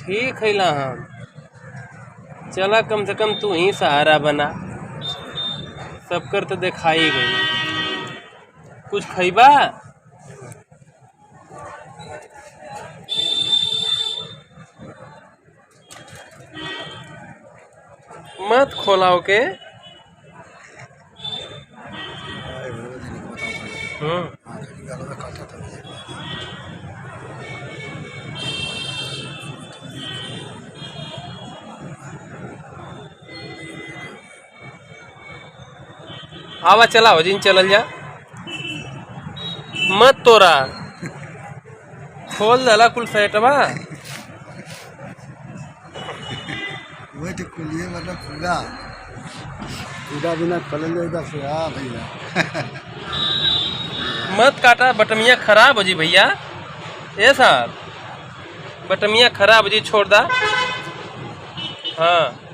ठीक है ला हम चला, कम से कम तू ही सहारा बना, सब कर तो दिखाई गई। कुछ खैबा? मत खोलाओ के। आवा चला हो जिन चलल जा, मत तोरा खोल दला कुल सेटवा। वही तो कुलिए मतलब पूरा पूरा बिना खोलल जाएगा से। हाँ भैया मत काटा, बटमिया खराब हो जी भैया। ये साहब बटमिया खराब हो जी, छोड़ दा। हाँ